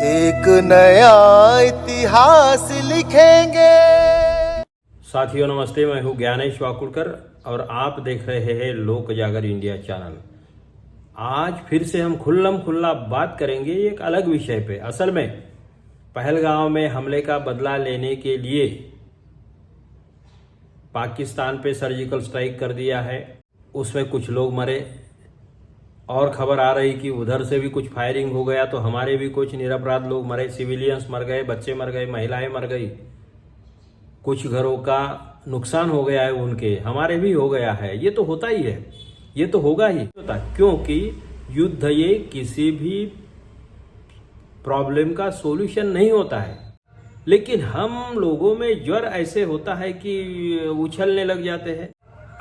एक नया इतिहास लिखेंगे। साथियों नमस्ते, मैं हूं ज्ञानेश वाकुड़कर और आप देख रहे हैं लोक जागर इंडिया चैनल। आज फिर से हम खुल्लम खुल्ला बात करेंगे एक अलग विषय पे। असल में पहलगांव में हमले का बदला लेने के लिए पाकिस्तान पे सर्जिकल स्ट्राइक कर दिया है, उसमें कुछ लोग मरे और खबर आ रही कि उधर से भी कुछ फायरिंग हो गया तो हमारे भी कुछ निरपराध लोग मरे, सिविलियंस मर गए, बच्चे मर गए, महिलाएं मर गई, कुछ घरों का नुकसान हो गया है, उनके हमारे भी हो गया है। ये तो होता ही है, ये तो होगा ही होता, क्योंकि युद्ध ये किसी भी प्रॉब्लम का सॉल्यूशन नहीं होता है। लेकिन हम लोगों में ज्वर ऐसे होता है कि उछलने लग जाते हैं,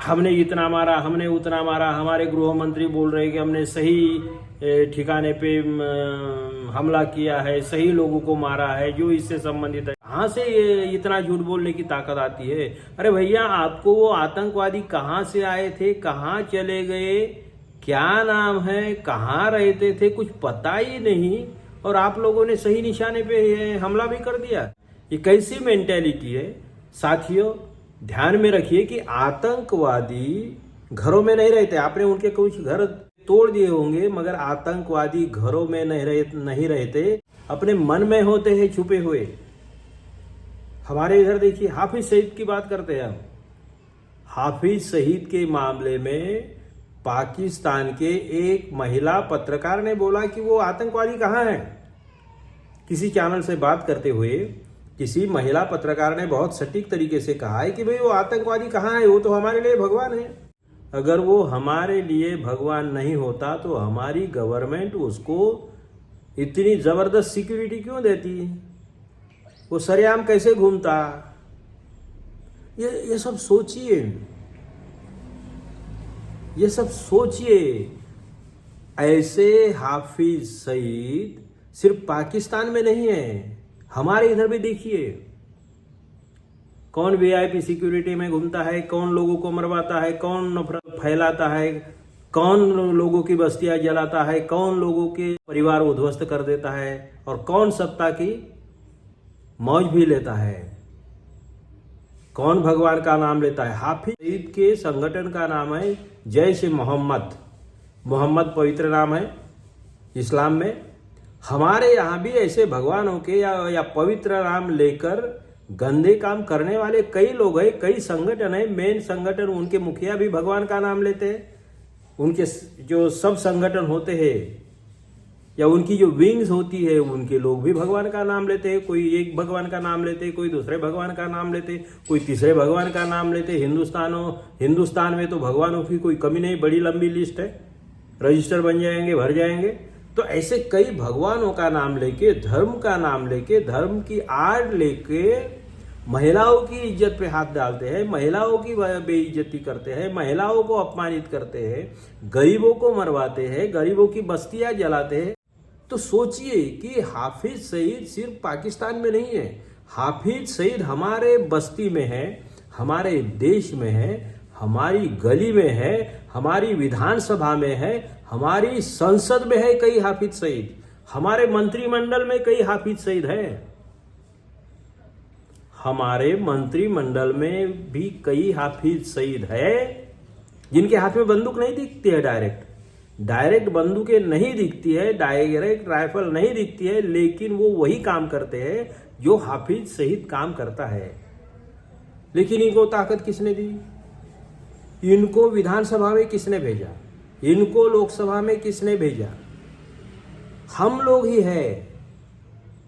हमने इतना मारा, हमने उतना मारा, हमारे गृह मंत्री बोल रहे हैं कि हमने सही ठिकाने पे हमला किया है, सही लोगों को मारा है जो इससे संबंधित है। कहाँ से ये इतना झूठ बोलने की ताकत आती है? अरे भैया, आपको वो आतंकवादी कहाँ से आए थे, कहाँ चले गए, क्या नाम है, कहाँ रहते थे, कुछ पता ही नहीं, और आप लोगों ने सही निशाने पे हमला भी कर दिया। ये कैसी मेंटेलिटी है? साथियों ध्यान में रखिए कि आतंकवादी घरों में नहीं रहते। आपने उनके कुछ घर तोड़ दिए होंगे, मगर आतंकवादी घरों में नहीं रहते, अपने मन में होते हैं छुपे हुए। हमारे इधर देखिए, हाफिज सईद की बात करते हैं हम। हाफिज सईद के मामले में पाकिस्तान के एक महिला पत्रकार ने बोला कि वो आतंकवादी कहाँ है। किसी चैनल से बात करते हुए किसी महिला पत्रकार ने बहुत सटीक तरीके से कहा है कि भाई वो आतंकवादी कहाँ है, वो तो हमारे लिए भगवान है। अगर वो हमारे लिए भगवान नहीं होता तो हमारी गवर्नमेंट उसको इतनी जबरदस्त सिक्योरिटी क्यों देती? वो सरेआम कैसे घूमता? ये सब सोचिए, ये सब सोचिए। ऐसे हाफिज सईद सिर्फ पाकिस्तान में नहीं है, हमारे इधर भी देखिए कौन वीआईपी सिक्योरिटी में घूमता है, कौन लोगों को मरवाता है, कौन नफरत फैलाता है, कौन लोगों की बस्तियां जलाता है, कौन लोगों के परिवार उद्ध्वस्त कर देता है, और कौन सत्ता की मौज भी लेता है, कौन भगवान का नाम लेता है। हाफिज सईद के संगठन का नाम है जैश ए मोहम्मद। मोहम्मद पवित्र नाम है इस्लाम में। हमारे यहाँ भी ऐसे भगवानों के या पवित्र नाम लेकर गंदे काम करने वाले कई लोग हैं, कई संगठन है। मेन संगठन, उनके मुखिया भी भगवान का नाम लेते हैं। उनके जो सब संगठन होते हैं या उनकी जो विंग्स होती है, उनके लोग भी भगवान का नाम लेते हैं। कोई एक भगवान का नाम लेते, कोई दूसरे भगवान का नाम लेते, कोई तीसरे भगवान का नाम लेते। हिंदुस्तान में तो भगवानों की कोई कमी नहीं, बड़ी लंबी लिस्ट है, रजिस्टर बन जाएंगे, भर जाएंगे। तो ऐसे कई भगवानों का नाम लेके, धर्म का नाम लेके, धर्म की आड़ लेके महिलाओं की इज्जत पे हाथ डालते हैं, महिलाओं की बेइज्जती करते हैं, महिलाओं को अपमानित करते हैं, गरीबों को मरवाते हैं, गरीबों की बस्तियां जलाते हैं। तो सोचिए कि हाफिज सईद सिर्फ पाकिस्तान में नहीं है, हाफिज सईद हमारे बस्ती में है, हमारे देश में है, हमारी गली में है, हमारी विधानसभा में है, हमारी संसद में है कई हाफिज सईद, हमारे मंत्रिमंडल में कई हाफिज सईद है, हमारे मंत्रिमंडल में भी कई हाफिज सईद है जिनके हाथ में बंदूक नहीं दिखती है, डायरेक्ट बंदूकें नहीं दिखती है, डायरेक्ट राइफल नहीं दिखती है, लेकिन वो वही काम करते हैं जो हाफिज सईद काम करता है। लेकिन इनको ताकत किसने दी? इनको विधानसभा में किसने भेजा? इनको लोकसभा में किसने भेजा? हम लोग ही है।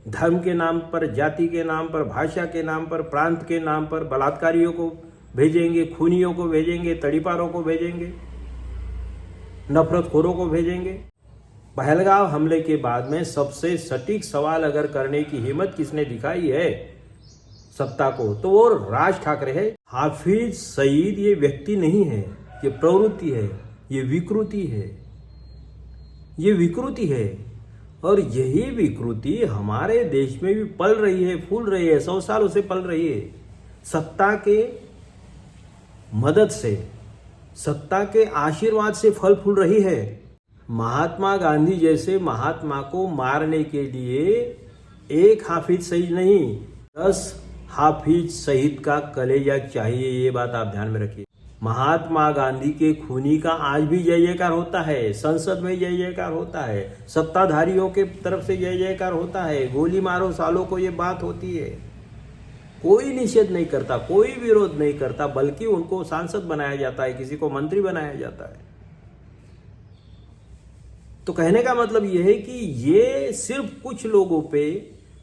धर्म के नाम पर, जाति के नाम पर, भाषा के नाम पर, प्रांत के नाम पर बलात्कारियों को भेजेंगे, खूनियों को भेजेंगे, तड़ीपारों को भेजेंगे, नफरतखोरों को भेजेंगे। पहलगांव हमले के बाद में सबसे सटीक सवाल अगर करने की हिम्मत किसने दिखाई है सत्ता को, तो वो राज ठाकरे है। हाफिज सईद ये व्यक्ति नहीं है, ये प्रवृत्ति है, ये विकृति है, ये विकृति है। और यही विकृति हमारे देश में भी पल रही है, फूल रही है, 100 सालों से पल रही है। सत्ता के मदद से, सत्ता के आशीर्वाद से फल फूल रही है। महात्मा गांधी जैसे महात्मा को मारने के लिए एक हाफिज सईद नहीं, 10 हाफिज सईद का कलेजा चाहिए, ये बात आप ध्यान में रखिए। महात्मा गांधी के खूनी का आज भी जय जयकार होता है, संसद में जय जयकार होता है, सत्ताधारियों के तरफ से जय जयकार होता है, गोली मारो सालों को ये बात होती है। कोई निषेध नहीं करता, कोई विरोध नहीं करता, बल्कि उनको सांसद बनाया जाता है, किसी को मंत्री बनाया जाता है। तो कहने का मतलब यह है कि ये सिर्फ कुछ लोगों पे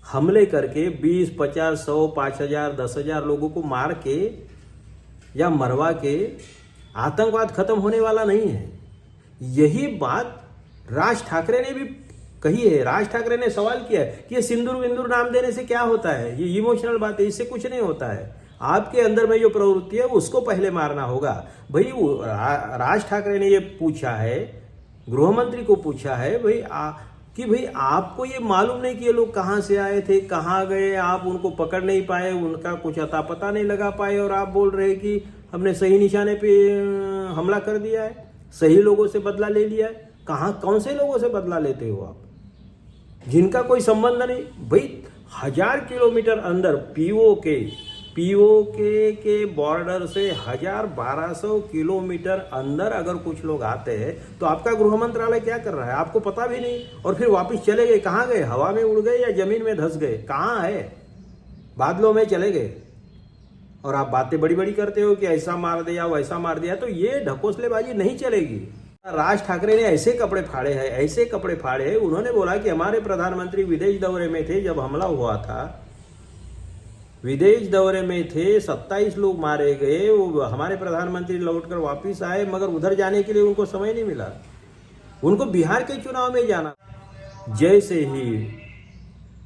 हमले करके 20, 50, 100, 5,000, 10,000 लोगों को मार के या मरवा के आतंकवाद खत्म होने वाला नहीं है। यही बात राज ठाकरे ने भी कही है। राज ठाकरे ने सवाल किया है कि ये सिंदूर विंदूर नाम देने से क्या होता है, ये इमोशनल बात है, इससे कुछ नहीं होता है। आपके अंदर में जो प्रवृत्ति है उसको पहले मारना होगा। भाई राज ठाकरे ने ये पूछा है, गृह मंत्री को पूछा है कि भाई आपको ये मालूम नहीं कि ये लोग कहाँ से आए थे, कहाँ गए, आप उनको पकड़ नहीं पाए, उनका कुछ अता पता नहीं लगा पाए, और आप बोल रहे कि हमने सही निशाने पे हमला कर दिया है, सही लोगों से बदला ले लिया है। कहाँ, कौन से लोगों से बदला लेते हो आप, जिनका कोई संबंध नहीं। भाई 1000 किलोमीटर अंदर पीओके के बॉर्डर से 1200 किलोमीटर अंदर अगर कुछ लोग आते हैं तो आपका गृह मंत्रालय क्या कर रहा है, आपको पता भी नहीं। और फिर वापस चले गए, कहाँ गए, हवा में उड़ गए या जमीन में धंस गए, कहाँ है, बादलों में चले गए। और आप बातें बड़ी बड़ी करते हो कि ऐसा मार दिया वैसा मार दिया, तो ये ढकोसलेबाजी नहीं चलेगी। राज ठाकरे ने ऐसे कपड़े फाड़े हैं। उन्होंने बोला कि हमारे प्रधानमंत्री विदेश दौरे में थे जब हमला हुआ था, विदेश दौरे में थे, 27 लोग मारे गए, वो हमारे प्रधानमंत्री लौटकर वापस आए, मगर उधर जाने के लिए उनको समय नहीं मिला, उनको बिहार के चुनाव में जाना। जैसे ही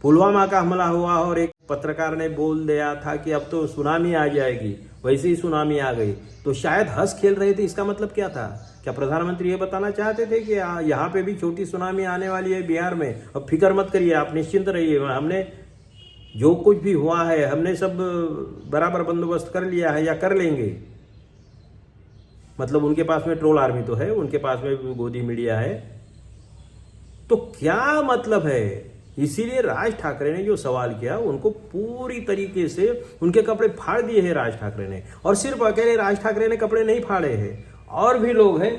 पुलवामा का हमला हुआ और एक पत्रकार ने बोल दिया था कि अब तो सुनामी आ जाएगी, वैसे ही सुनामी आ गई, तो शायद हंस खेल रहे थे। इसका मतलब क्या था? क्या प्रधानमंत्री ये बताना चाहते थे कि यहाँ पे भी छोटी सुनामी आने वाली है बिहार में, अब फिक्र मत करिए, आप निश्चिंत रहिए, हमने जो कुछ भी हुआ है हमने सब बराबर बंदोबस्त कर लिया है या कर लेंगे। मतलब उनके पास में ट्रोल आर्मी तो है, उनके पास में गोदी मीडिया है, तो क्या मतलब है? इसीलिए राज ठाकरे ने जो सवाल किया उनको पूरी तरीके से उनके कपड़े फाड़ दिए हैं राज ठाकरे ने। और सिर्फ अकेले राज ठाकरे ने कपड़े नहीं फाड़े हैं, और भी लोग हैं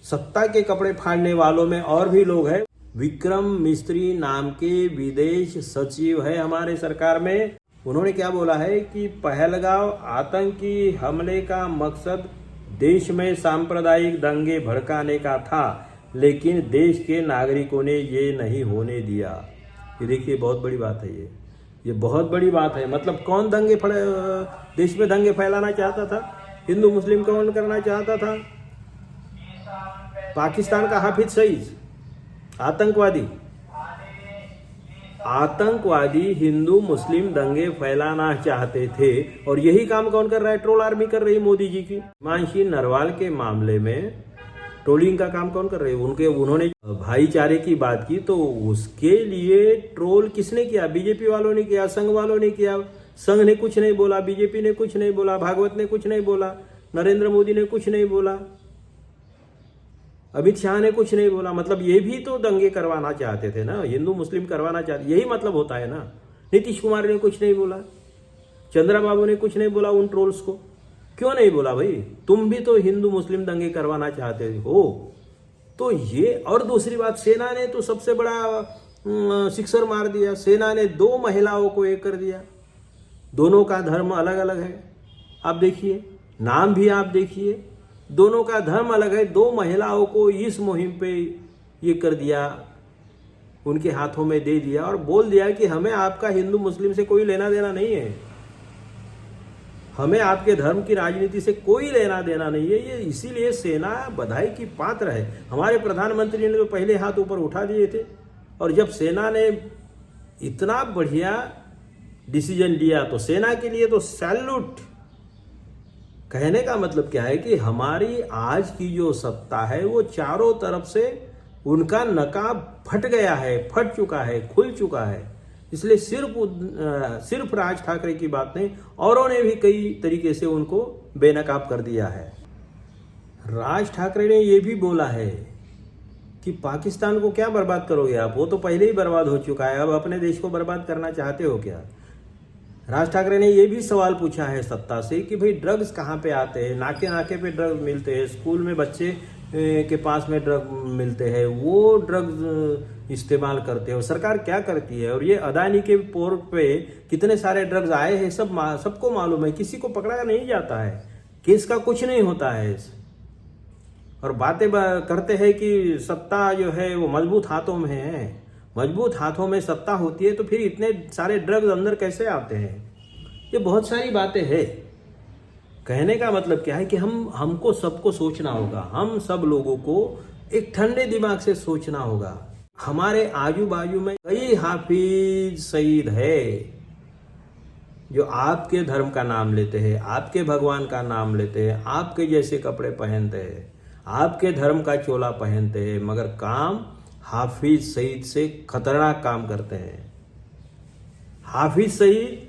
सत्ता के कपड़े फाड़ने वालों में, और भी लोग हैं। विक्रम मिस्त्री नाम के विदेश सचिव है हमारे सरकार में। उन्होंने क्या बोला है कि पहलगांव आतंकी हमले का मकसद देश में सांप्रदायिक दंगे भड़काने का था, लेकिन देश के नागरिकों ने ये नहीं होने दिया। ये देखिए बहुत बड़ी बात है, ये बहुत बड़ी बात है। मतलब कौन देश में दंगे फैलाना चाहता था? हिंदू मुस्लिम कौन करना चाहता था? पाकिस्तान का हाफिज सईद आतंकवादी हिंदू मुस्लिम दंगे फैलाना चाहते थे। और यही काम कौन कर रहा है? ट्रोल आर्मी कर रही है मोदी जी की। हिमांशी नरवाल के मामले में ट्रोलिंग का काम कौन कर रहे हैं? उन्होंने भाईचारे की बात की, तो उसके लिए ट्रोल किसने किया? बीजेपी वालों ने किया, संघ वालों ने किया। संघ ने कुछ नहीं बोला, बीजेपी ने कुछ नहीं बोला, भागवत ने कुछ नहीं बोला, नरेंद्र मोदी ने कुछ नहीं बोला, अमित शाह ने कुछ नहीं बोला। मतलब ये भी तो दंगे करवाना चाहते थे ना, हिंदू मुस्लिम करवाना चाहते, यही मतलब होता है ना। नीतीश कुमार ने कुछ नहीं बोला, चंद्रबाबू ने कुछ नहीं बोला उन ट्रोल्स को। क्यों नहीं बोला भाई? तुम भी तो हिंदू मुस्लिम दंगे करवाना चाहते हो। तो ये, और दूसरी बात, सेना ने तो सबसे बड़ा सिक्सर मार दिया। सेना ने 2 महिलाओं को एक कर दिया। दोनों का धर्म अलग अलग है, आप देखिए, नाम भी आप देखिए, दोनों का धर्म अलग है। 2 महिलाओं को इस मुहिम पे ये कर दिया, उनके हाथों में दे दिया और बोल दिया कि हमें आपका हिंदू मुस्लिम से कोई लेना देना नहीं है, हमें आपके धर्म की राजनीति से कोई लेना देना नहीं है। ये इसीलिए सेना बधाई की पात्र है। हमारे प्रधानमंत्री ने तो पहले हाथ ऊपर उठा दिए थे, और जब सेना ने इतना बढ़िया डिसीजन लिया तो सेना के लिए तो सैल्यूट। कहने का मतलब क्या है कि हमारी आज की जो सत्ता है वो चारों तरफ से उनका नकाब फट गया है, फट चुका है, खुल चुका है। इसलिए सिर्फ राज ठाकरे की बात नहीं, औरों ने भी कई तरीके से उनको बेनकाब कर दिया है। राज ठाकरे ने ये भी बोला है कि पाकिस्तान को क्या बर्बाद करोगे आप, वो तो पहले ही बर्बाद हो चुका है, अब अपने देश को बर्बाद करना चाहते हो क्या। राज ठाकरे ने ये भी सवाल पूछा है सत्ता से कि भाई ड्रग्स कहाँ पे आते हैं, नाके नाके पे ड्रग्स मिलते हैं, स्कूल में बच्चे के पास में ड्रग मिलते हैं, वो ड्रग्स इस्तेमाल करते हो, सरकार क्या करती है। और ये अदानी के पोर्ट पे कितने सारे ड्रग्स आए हैं सबको मालूम है, किसी को पकड़ा नहीं जाता है, केस का कुछ नहीं होता है। और बातें करते हैं कि सत्ता जो है वो मजबूत हाथों में है, मजबूत हाथों में सत्ता होती है तो फिर इतने सारे ड्रग्स अंदर कैसे आते हैं। ये बहुत सारी बातें हैं। कहने का मतलब क्या है कि हमको सबको सोचना होगा, हम सब लोगों को एक ठंडे दिमाग से सोचना होगा। हमारे आजू बाजू में कई हाफिज सईद है जो आपके धर्म का नाम लेते हैं, आपके भगवान का नाम लेते हैं, आपके जैसे कपड़े पहनते हैं, आपके धर्म का चोला पहनते हैं, मगर काम हाफिज सईद से खतरनाक काम करते हैं। हाफिज सईद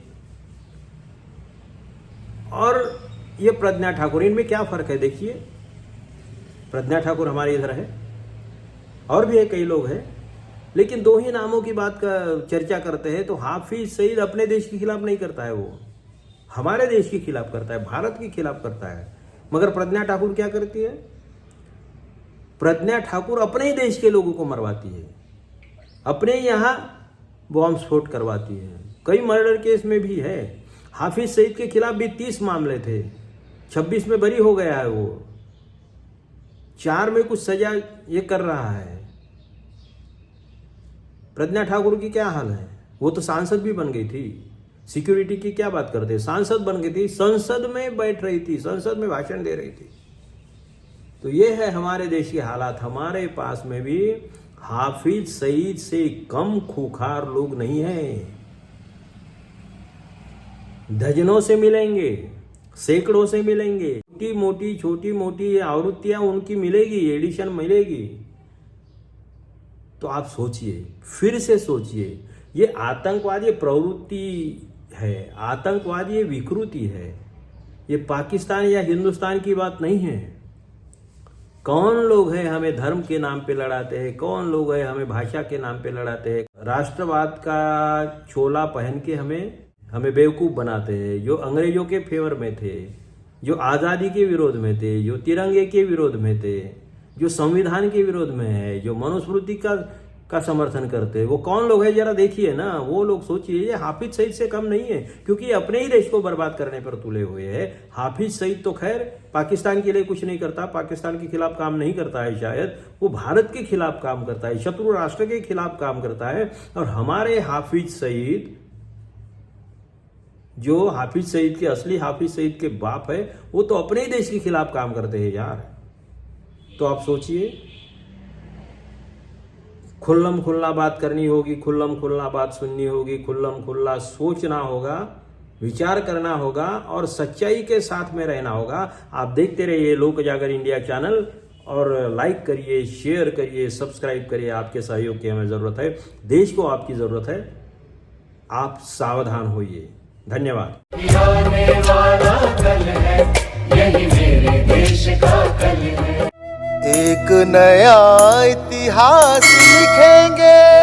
और ये प्रज्ञा ठाकुर, इनमें क्या फर्क है देखिए। प्रज्ञा ठाकुर हमारे इधर है और भी है, कई लोग हैं, लेकिन दो ही नामों की बात का चर्चा करते हैं। तो हाफिज सईद अपने देश के खिलाफ नहीं करता है, वो हमारे देश के खिलाफ करता है, भारत के खिलाफ करता है। मगर प्रज्ञा ठाकुर क्या करती है, प्रज्ञा ठाकुर अपने ही देश के लोगों को मरवाती है, अपने यहाँ बॉम्ब स्फोट करवाती है। कई मर्डर केस में भी है। हाफिज सईद के खिलाफ भी 30 मामले थे, 26 में बरी हो गया है, वो 4 में कुछ सजा ये कर रहा है। प्रज्ञा ठाकुर की क्या हाल है, वो तो सांसद भी बन गई थी। सिक्योरिटी की क्या बात करते, सांसद बन गई थी, संसद में बैठ रही थी, संसद में भाषण दे रही थी। तो ये है हमारे देश के हालात। हमारे पास में भी हाफिज सईद से कम खूंखार लोग नहीं हैं। दर्जनों से मिलेंगे, सैकड़ों से मिलेंगे, छोटी मोटी आवृत्तियां उनकी मिलेगी, एडिशन मिलेगी। तो आप सोचिए, फिर से सोचिए, ये आतंकवाद ये प्रवृत्ति है, आतंकवाद ये विकृति है, ये पाकिस्तान या हिंदुस्तान की बात नहीं है। कौन लोग हैं हमें धर्म के नाम पे लड़ाते हैं, कौन लोग हैं हमें भाषा के नाम पे लड़ाते हैं, राष्ट्रवाद का चोला पहन के हमें बेवकूफ़ बनाते हैं। जो अंग्रेजों के फेवर में थे, जो आज़ादी के विरोध में थे, जो तिरंगे के विरोध में थे, जो संविधान के विरोध में है, जो मनुस्मृति का समर्थन करते हैं, वो कौन लोग हैं जरा देखिए ना। वो लोग सोचिए, ये हाफिज सईद से कम नहीं है, क्योंकि अपने ही देश को बर्बाद करने पर तुले हुए हैं। हाफिज सईद तो खैर पाकिस्तान के लिए कुछ नहीं करता, पाकिस्तान के खिलाफ काम नहीं करता है, शायद वो भारत के खिलाफ काम करता है, शत्रु राष्ट्र के खिलाफ काम करता है। और हमारे हाफिज सईद, जो हाफिज सईद के असली हाफिज सईद के बाप है, वो तो अपने ही देश के खिलाफ काम करते हैं यार। तो आप सोचिए, खुल्लम खुल्ला बात करनी होगी, खुल्लम खुल्ला बात सुननी होगी, खुल्लम खुल्ला सोचना होगा, विचार करना होगा और सच्चाई के साथ में रहना होगा। आप देखते रहिए लोक जागर इंडिया चैनल और लाइक करिए, शेयर करिए, सब्सक्राइब करिए। आपके सहयोग की हमें ज़रूरत है, देश को आपकी ज़रूरत है। आप सावधान होइए। धन्यवाद। आने वाला कल है, यही मेरे देश का कल है। एक नया इतिहास लिखेंगे।